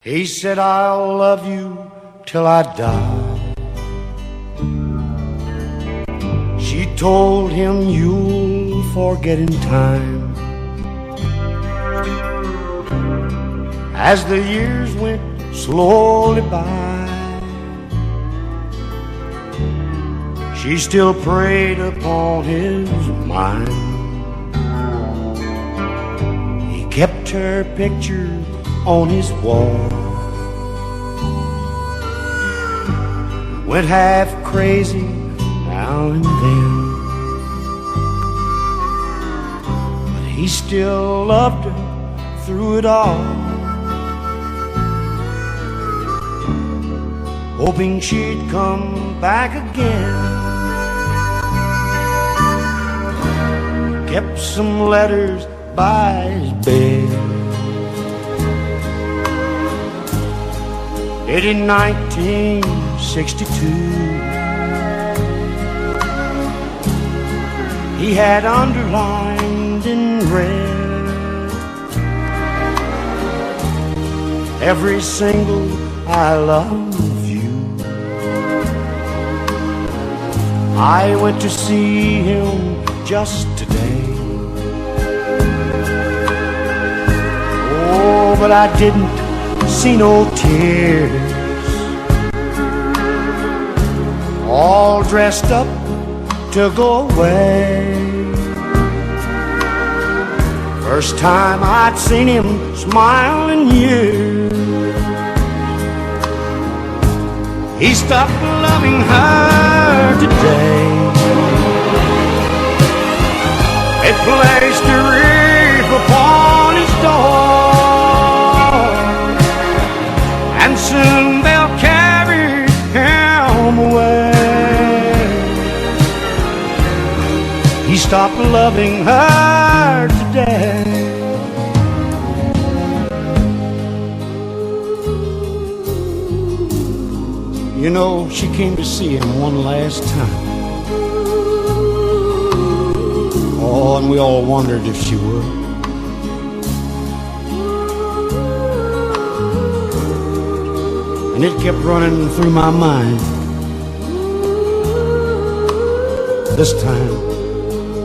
He said, I'll love you till I die. She told him, you'll forget in time. As the years went slowly by, she still preyed upon his mind. He kept her picture on his wall, went half crazy now and then, but he still loved her through it all, hoping she'd come back again. Kept some letters by his bed. In 1962, he had underlined in red every single I love you. I went to see him just today. Oh, but I didn't see no tears. All dressed up to go away. First time I'd seen him smile in years. He stopped loving her today. They placed a wreath upon his door, and soon they'll carry him away. He stopped loving her today. You know, she came to see him one last time. Oh, and we all wondered if she would. And it kept running through my mind. This time,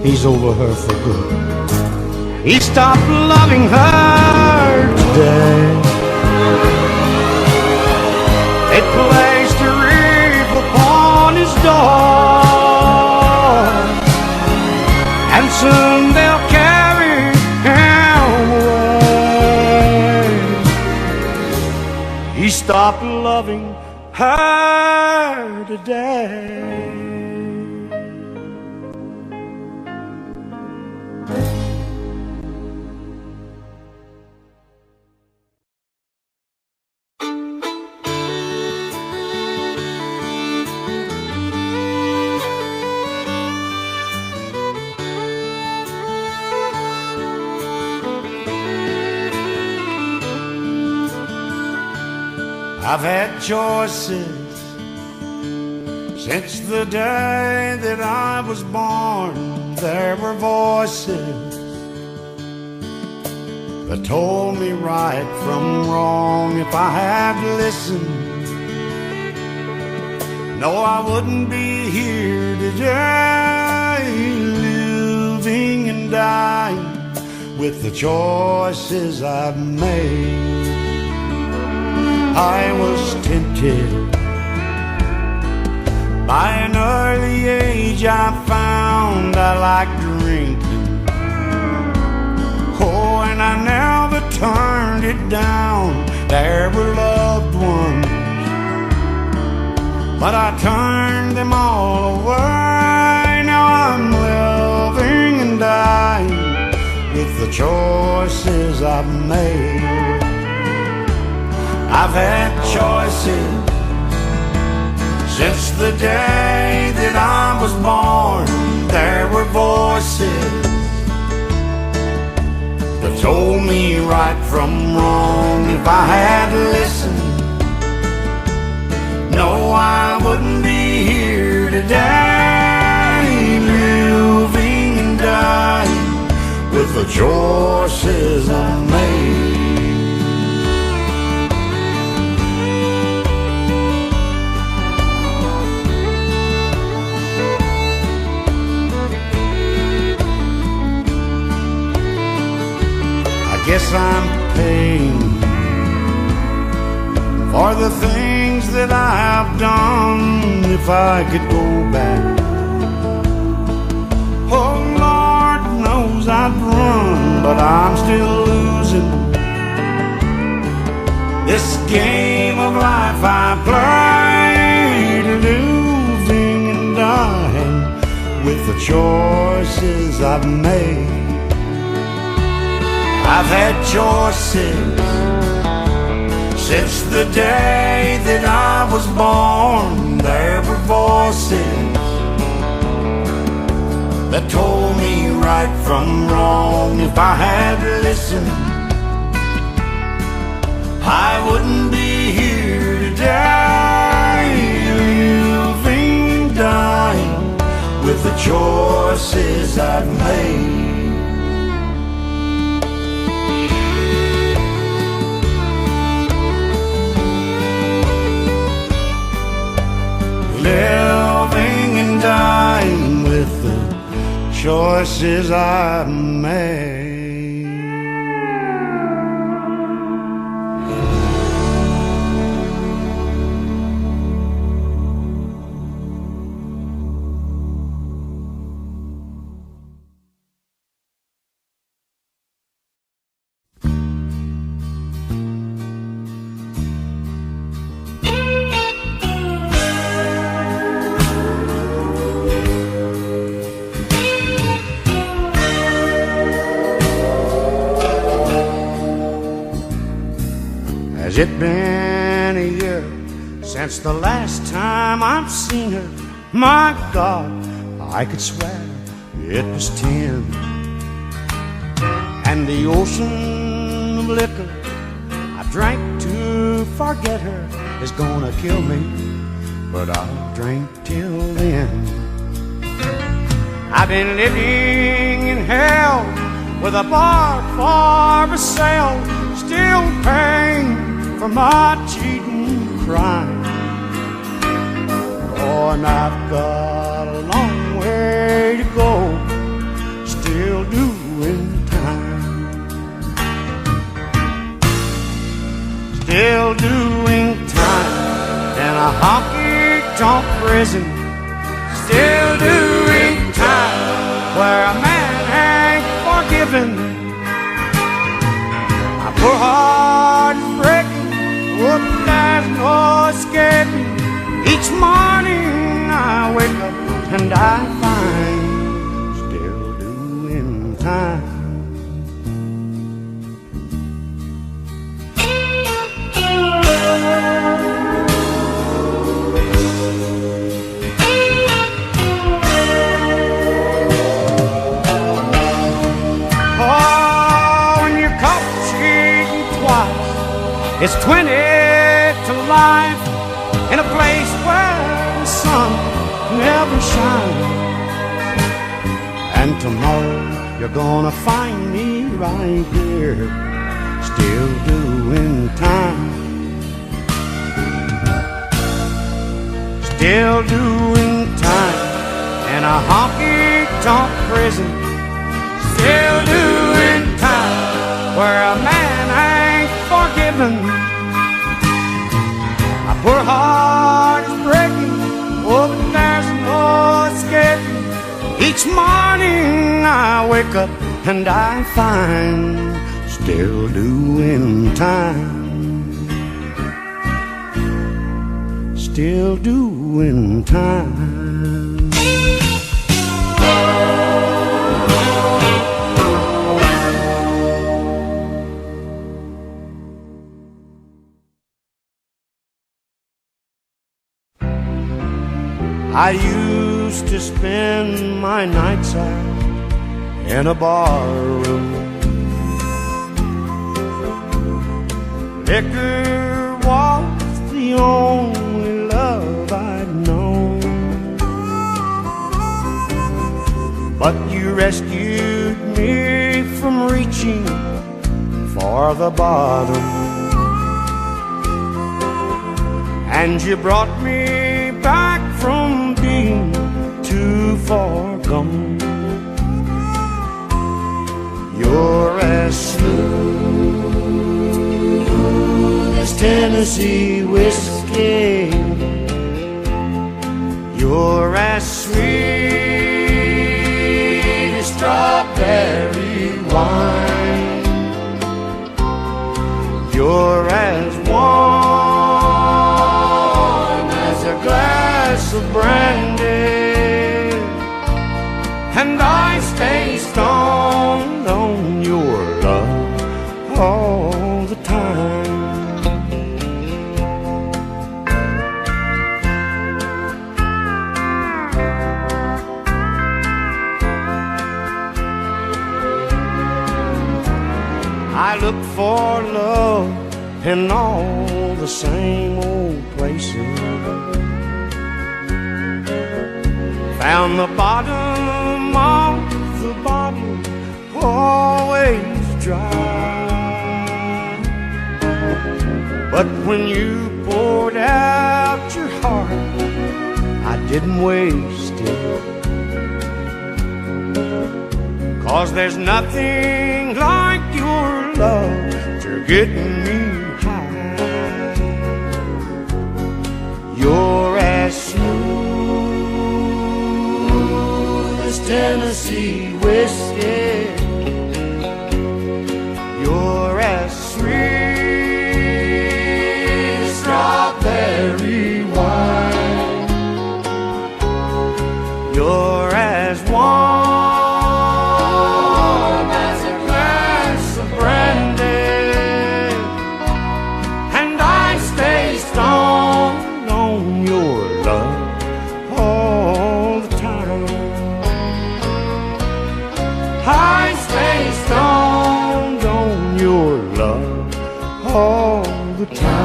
he's over her for good. He stopped loving her today. They placed a wreath upon his door, and soon they'll carry him away. He stopped loving her today. I've had choices since the day that I was born. There were voices that told me right from wrong. If I had listened, no, I wouldn't be here today, living and dying with the choices I've made. I was tempted by an early age. I found I liked drinking. Oh, and I never turned it down. There were loved ones, but I turned them all away. Now I'm living and dying with the choices I've made. I've had choices since the day that I was born. There were voices that told me right from wrong. If I had listened, no, I wouldn't be here today, living and dying with the choices I made. guess I'm paying for the things that I've done. If I could go back, oh Lord knows I'd run, but I'm still losing this game of life I play, living and dying with the choices I've made. I've had choices since the day that I was born. There were voices that told me right from wrong. If I had listened, I wouldn't be here today, living and dying with the choices I've made. Living and dying with the choices I've made. Has it been a year since the last time I've seen her? My God, I could swear it was 10. And the ocean of liquor I drank to forget her is gonna kill me, but I'll drink till then. I've been living in hell with a bar for sale, still paying for my cheating crime. Oh, and I've got a long way to go, still doing time, still doing time in a honky-tonk prison, still doing time where a man ain't forgiven. My poor heart is breaking, oh, there's no escaping. Each morning I wake up and I find still doing time. Oh, when you're caught cheating twice, it's 20 to life in a place where the sun never shines. And tomorrow you're gonna find me right here, still doing time, still doing time in a honky-tonk prison, still doing time where a man ain't forgiven. My poor heart is breaking, oh, but there's no escaping. Each morning I wake up and I find still doing time, still doing time. I used to spend my nights out in a bar room. Liquor was the only love I'd known, but you rescued me from reaching for the bottom, and you brought me back from being too far gone. You're as smooth as Tennessee whiskey. You're as sweet as strawberry wine. You're as warm as a glass of brandy, and I stay stoned on your love all the time. I look for love in all the same old places. Found the bottom of the bottle always dry. But when you poured out your heart, I didn't waste it. 'Cause there's nothing like your love to getting me high. You're as smooth as Tennessee whiskey. You're as sweet as strawberry wine. You're as warm as a glass of brandy, and I stay stoned on your love all the time. I stay stoned on your love all the time.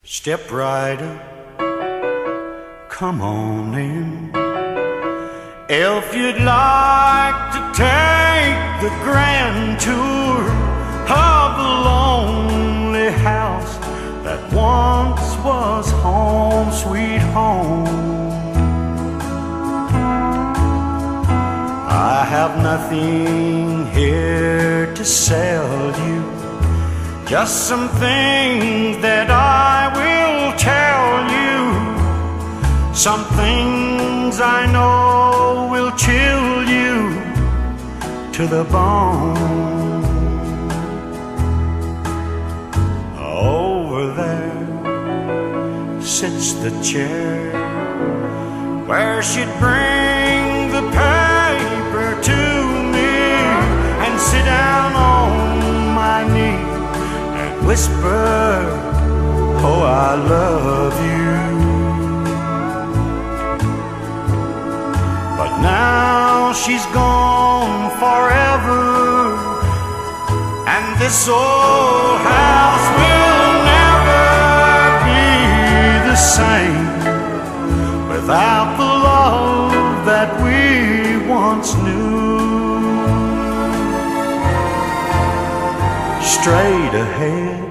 Step right up, come on in. If you'd like to take the grand tour of the lonely house that once was home sweet home, I have nothing here to sell you, just some things that I will tell you, some things I know will chill you to the bone. Over there sits the chair where she'd bring the paper to me and sit down on my knee and whisper, oh, I love you. But now she's gone forever, and this old house will never be the same without the love that we once knew. Straight ahead,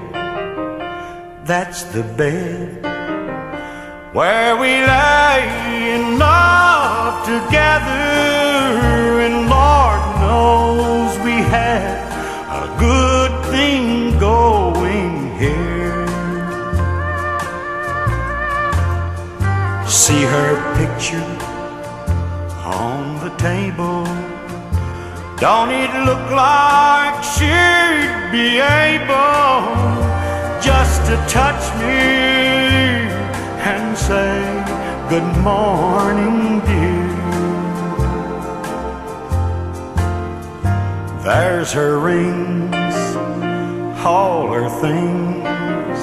that's the bed where we lay in love together, and Lord knows we had a good thing going here. See her picture on the table, don't it look like she'd be able just to touch me and say, good morning, dear? There's her rings, all her things,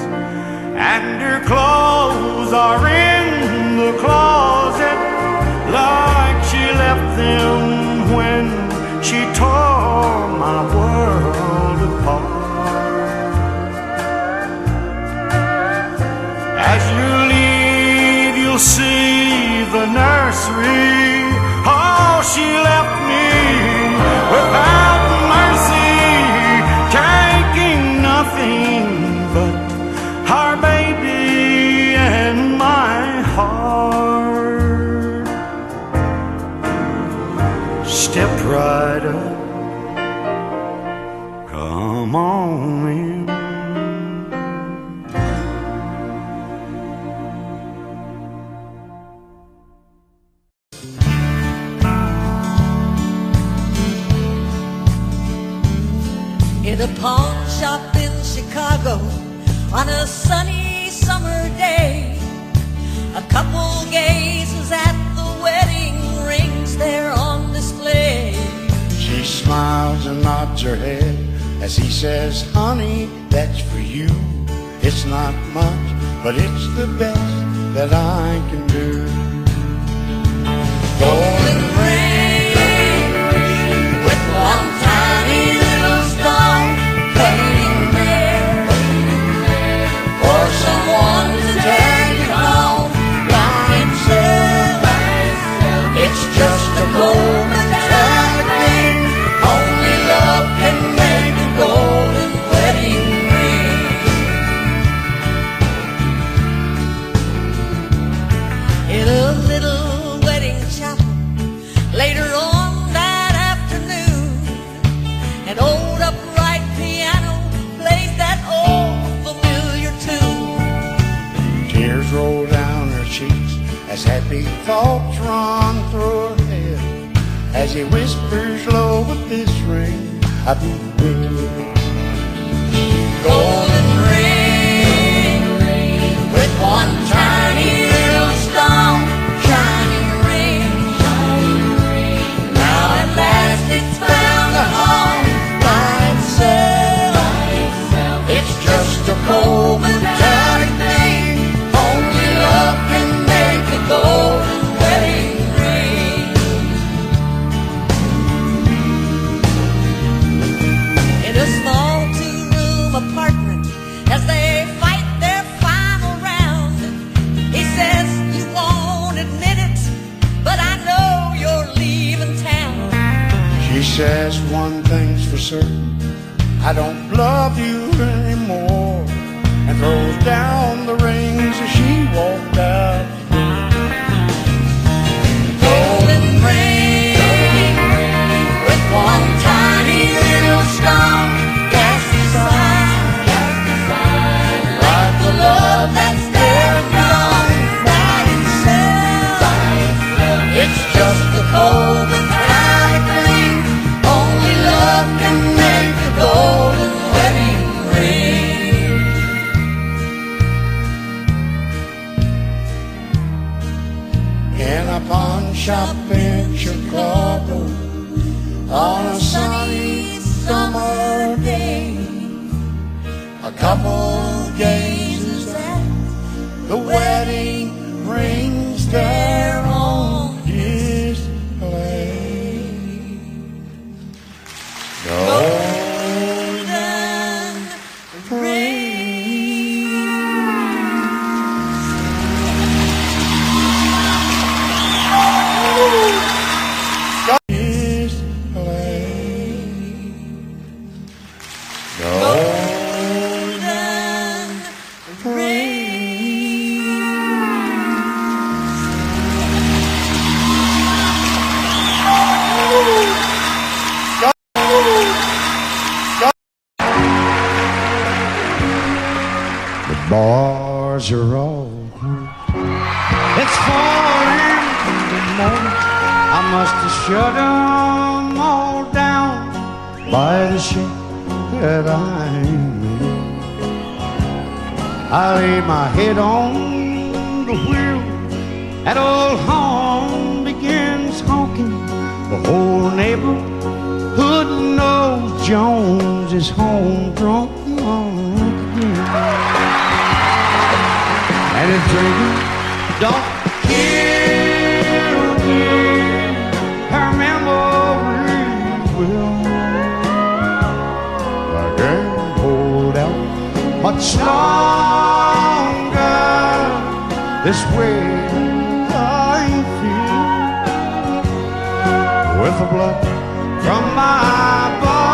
and her clothes are in the closet like she left them when she tore my world apart. As you leave, you'll see the nursery. Oh, she left me without mercy, taking nothing but stepped right up. Come on in. In a pawn shop in Chicago on a sunny summer day, a couple gazes at the wedding rings there on display. She smiles and nods her head as he says, honey, that's for you. It's not much, but it's the best that I can do. Golden ring with one tiny little star hanging there for someone to take it home by himself. It's just a momentary thing. Only love can make a golden wedding ring. In a little wedding chapel later on that afternoon, an old upright piano plays that old familiar tune. Tears roll down her cheeks as happy thoughts run through her head, as he whispers low, with this ring I've been waiting. Golden ring with one tiny little stone, shining ring. Now at last it's found a home by itself. It's just a momentary thing. Only love can make a golden wedding ring. In a small two-room apartment, as they fight their final round, he says, you won't admit it, but I know you're leaving town. She says one thing's for certain, I don't love you anymore, and throws down the rings as she walked out. Golden ring with one tiny little stone cast aside, like the love that's there and gone by itself. It's just a momentary thing. Only love can make a golden wedding ring. In a pawn shop in Chicago on a sunny summer day, a couple gazes at the wedding rings there on display. Golden ring. Bars are all closed. It's 4 in the morning. I must have shut them all down by the shape that I'm in. I lay my head on the wheel. That old horn begins honking. The whole neighborhood knows Jones is home drunk again. And if drinking don't kill me, her memory will. I can't hold out much longer this way. I feel with the blood from my body,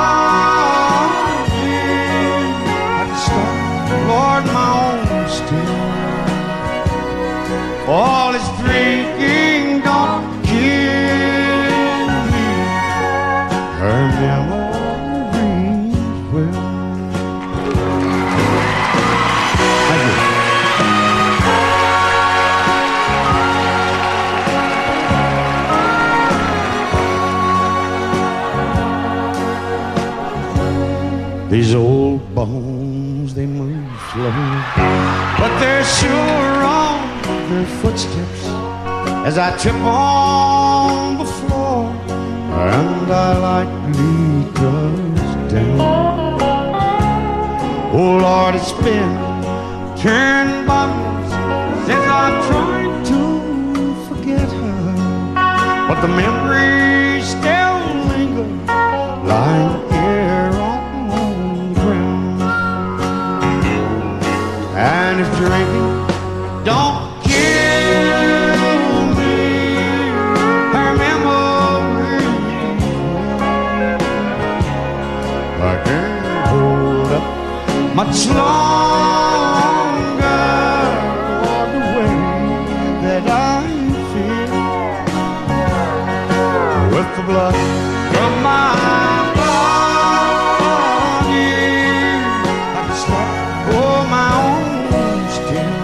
I can start, Lord, my own still. All this drinking don't kill me. These old bones, they move slow, but they're sure on their footsteps as I trip on the floor, and I lightly touch down. Oh Lord, it's been 10 months since I've tried to forget her, but the memories still linger, lying here on the ground. And if drinking don't kill me, her memory, I can't hold up much longer the way that I feel with the blood from my body. I can start for my own still.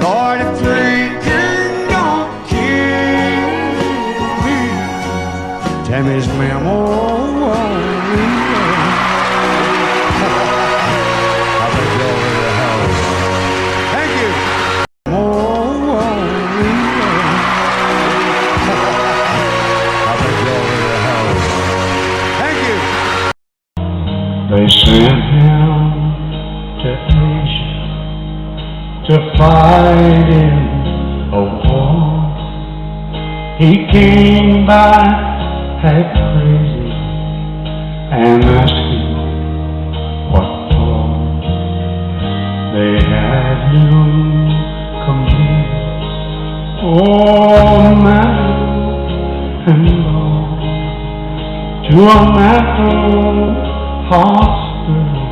Lord, if drinking don't kill me, Tammy's memory. They sent him to Asia to fight in a war. He came back half crazy and asking what for. They had him commit all manner and all to a mental hospital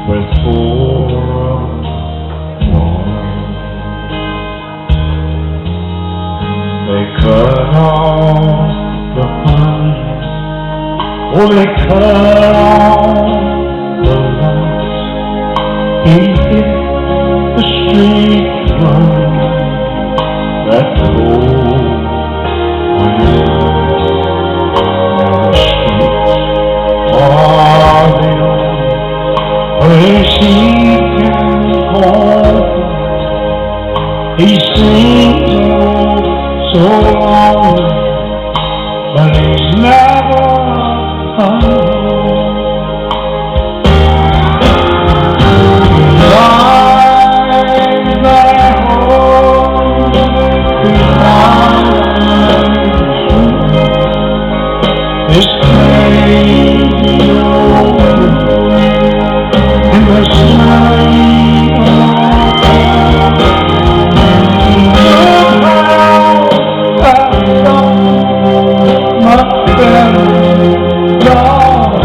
with 4 walls. They cut off the honey, oh, they cut off the lights. He hit the street running that cold winter. Place he can call. He seems so long, but he's never alone. He lies at home, he lies this crazy old in the smelly much better, Lord,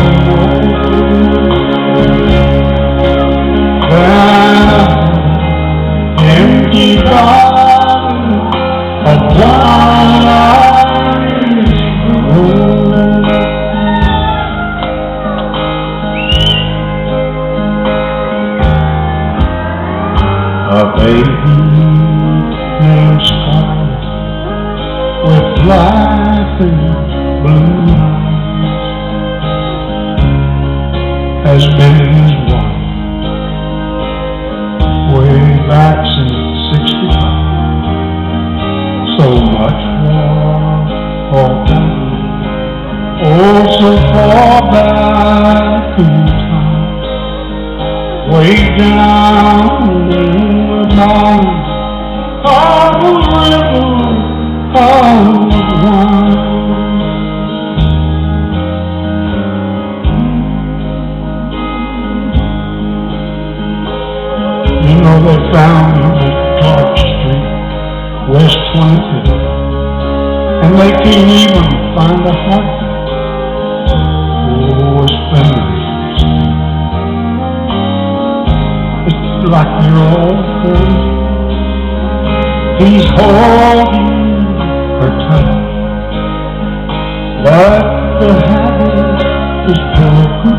than empty bottle of wine. A baby named Scarlet with laughing blue eyes has been his wife way back since 65. So much for back, oh so far back in time, way down in the mountains of the river of wine. You know they found him at Clark Street, West 25th, and they can't even find a heart. Oh, it's memories. It's like your old friend. He's holding her tight, but the habit is broken.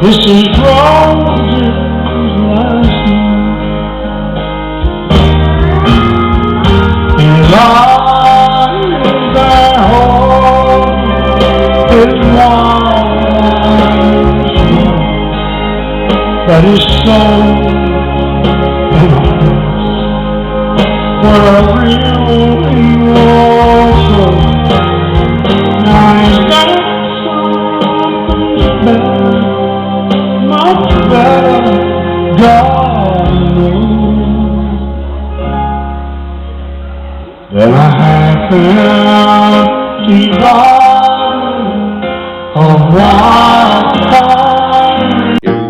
This is Rose's last night. He lies at home, his wife then a half empty bottle of wine. Here he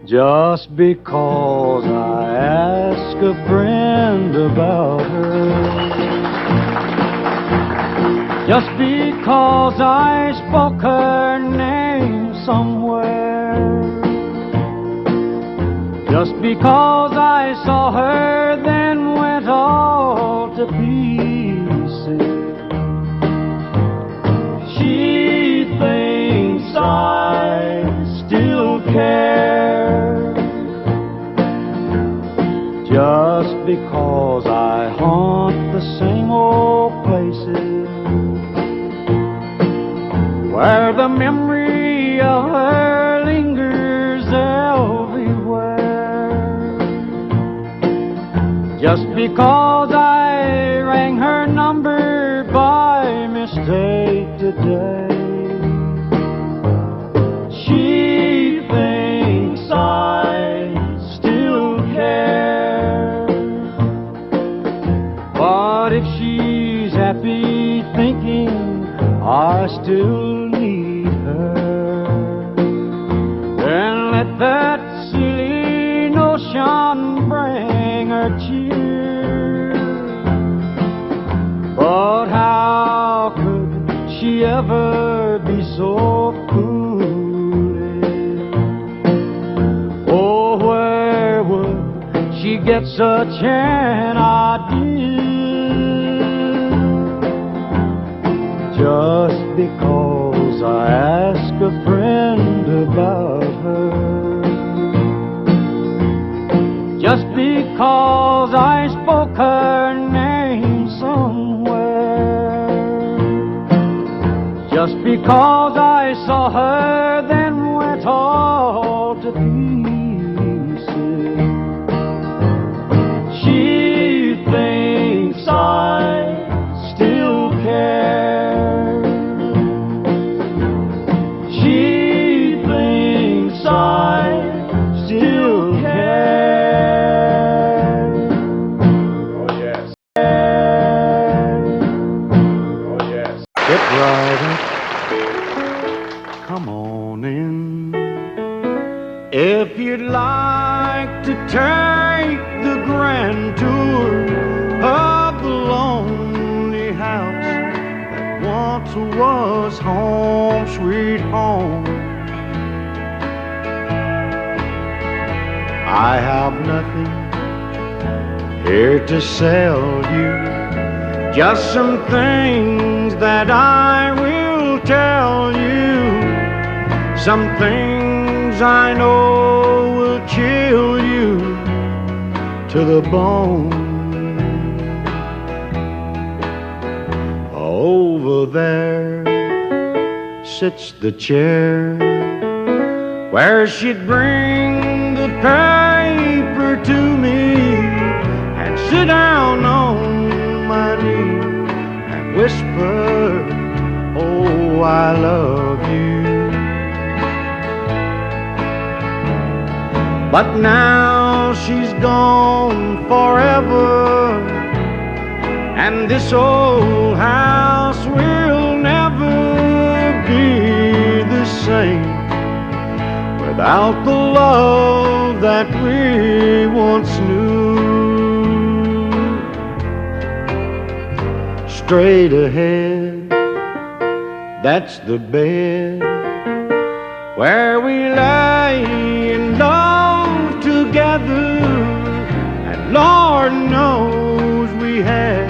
is. Just because I ask a friend about her, just because I spoke her name somewhere, just because I saw her then went all to pieces, she thinks I still care. Just because I haunt the same old places where the memory of her lingers everywhere. Just because I rang her number by mistake today, she thinks I still care. But if she's happy thinking I still need her, then let that silly notion bring her cheer. But how could she ever be so foolish? Oh, where would she get such an idea? Just because I ask a friend about her, just because I spoke her name somewhere, just because I saw her then went all to pieces, she thinks I still care. She thinks I still care. Oh, yes. Oh, yes. Get right up, come on in. If you'd like to take the grand tour of the lonely house that once was home, sweet home, I have nothing here to sell you, just some things that I will tell you, some things I know will chill you to the bone. Over there sits the chair where she'd bring the paper to me and sit down on my knee and whisper, oh, I love you. But now she's gone forever, and this old house will never be the same without the love that we once knew. Straight ahead, that's the bed where we lay in love together, and Lord knows we had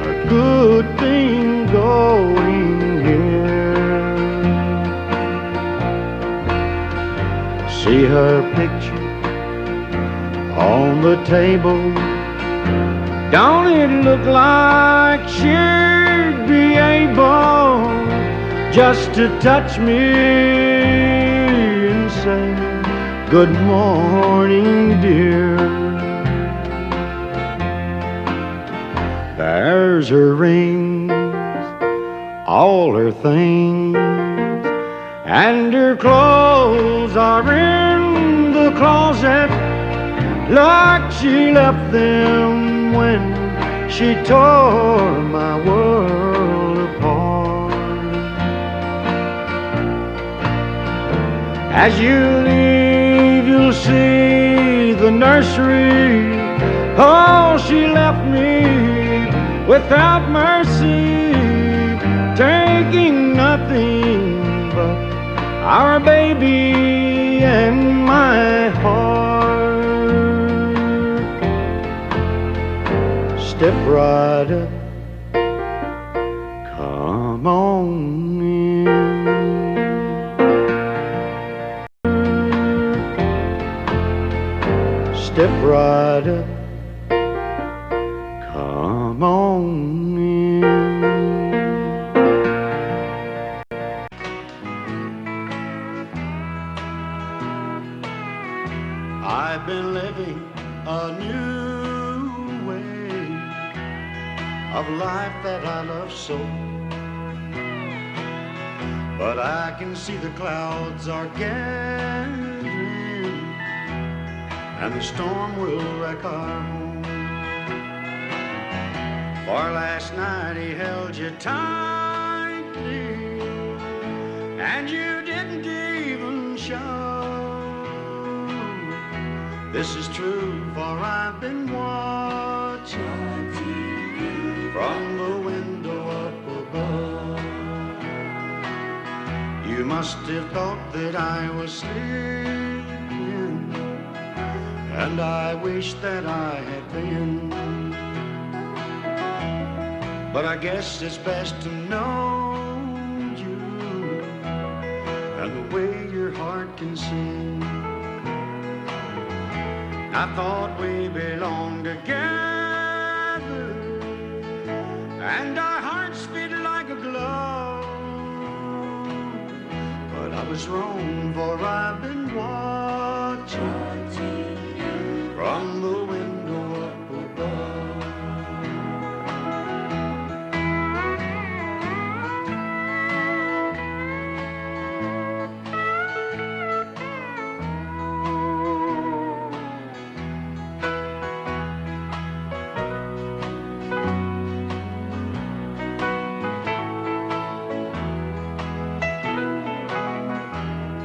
a good thing going here. See her picture on the table, don't it look like she'd be able just to touch me and say, good morning, dear. There's her rings, all her things, and her clothes are in the closet like she left them when she tore my world apart. As you leave, you'll see the nursery. Oh, she left me without mercy, taking nothing but our baby and my heart. Step right up, come on in. Step right up, come on in. I've been living a new way of life that I love so, but I can see the clouds are gathering and the storm will wreck our home. For last night he held you tightly and you didn't even show. This is true, for I've been watching from the window up above. You must have thought that I was sleeping, and I wish that I had been. But I guess it's best to know you and the way your heart can sing. I thought we belonged together, and our hearts beat like a glove. But I was wrong, for I've been watching from the window up above.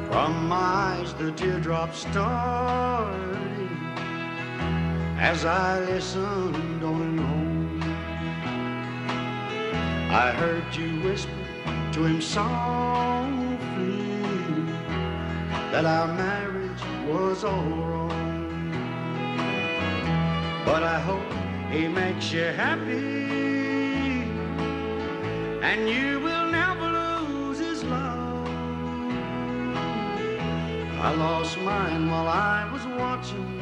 From my eyes the teardrops started as I listened on and on. I heard you whisper to him softly that our marriage was all wrong. But I hope he makes you happy and you will never lose his love. I lost mine while I was watching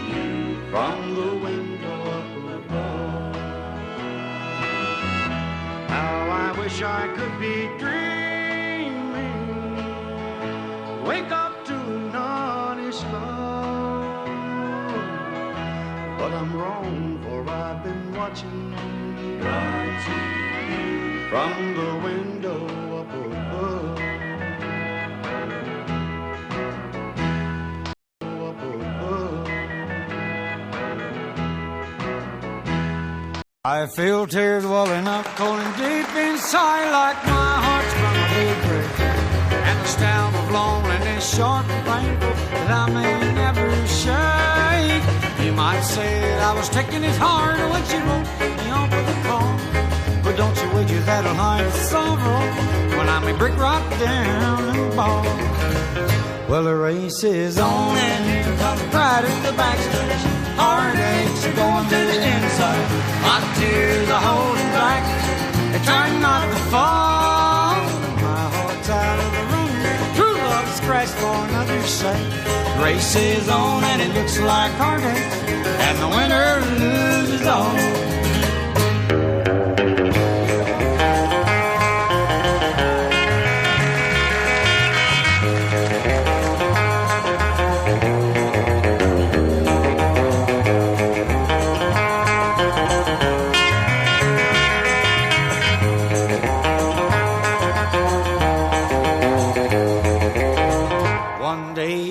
you from the window up above. How I wish I could be dreaming, wake up to an honest love. But I'm wrong, for I've been watching from the window up above. I feel tears welling up cold and deep inside, like my heart's from a big break, and the stab of loneliness sharp and painful that I may never shake. You might say that I was taking his heart when she wrote me off with a call, but don't you wager that'll hide the sorrow when I may break right down and fall. Well, the race is on and here comes pride in the backstretch. Heartaches are going to the inside. My tears are holding back, they're trying not to fall. My heart's out of the room, true love's crashed for another's sake. The race is on and it looks like heartache, and the winner loses all.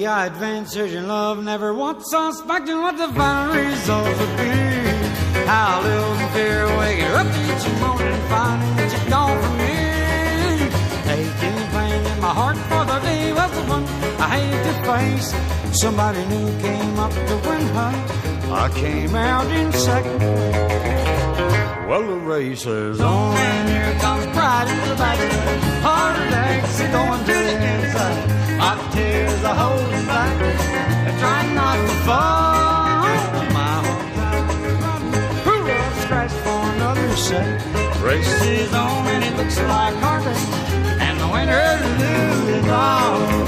I advanced searching love, never once suspecting what the final result would be. How a little fear waking up each morning and finding that you're gone from me. Aching pain in my heart for the day was the one I hate to face. Somebody new came up to win her. I came out in second. Well, the race is on, and here comes pride in the back. Heart attacks are going to the inside. My tears are holding back. I'm trying not to fall. My whole time is running. Hoorah, scratch for another set. Race is on, and it looks like heartache. And the winner loses all.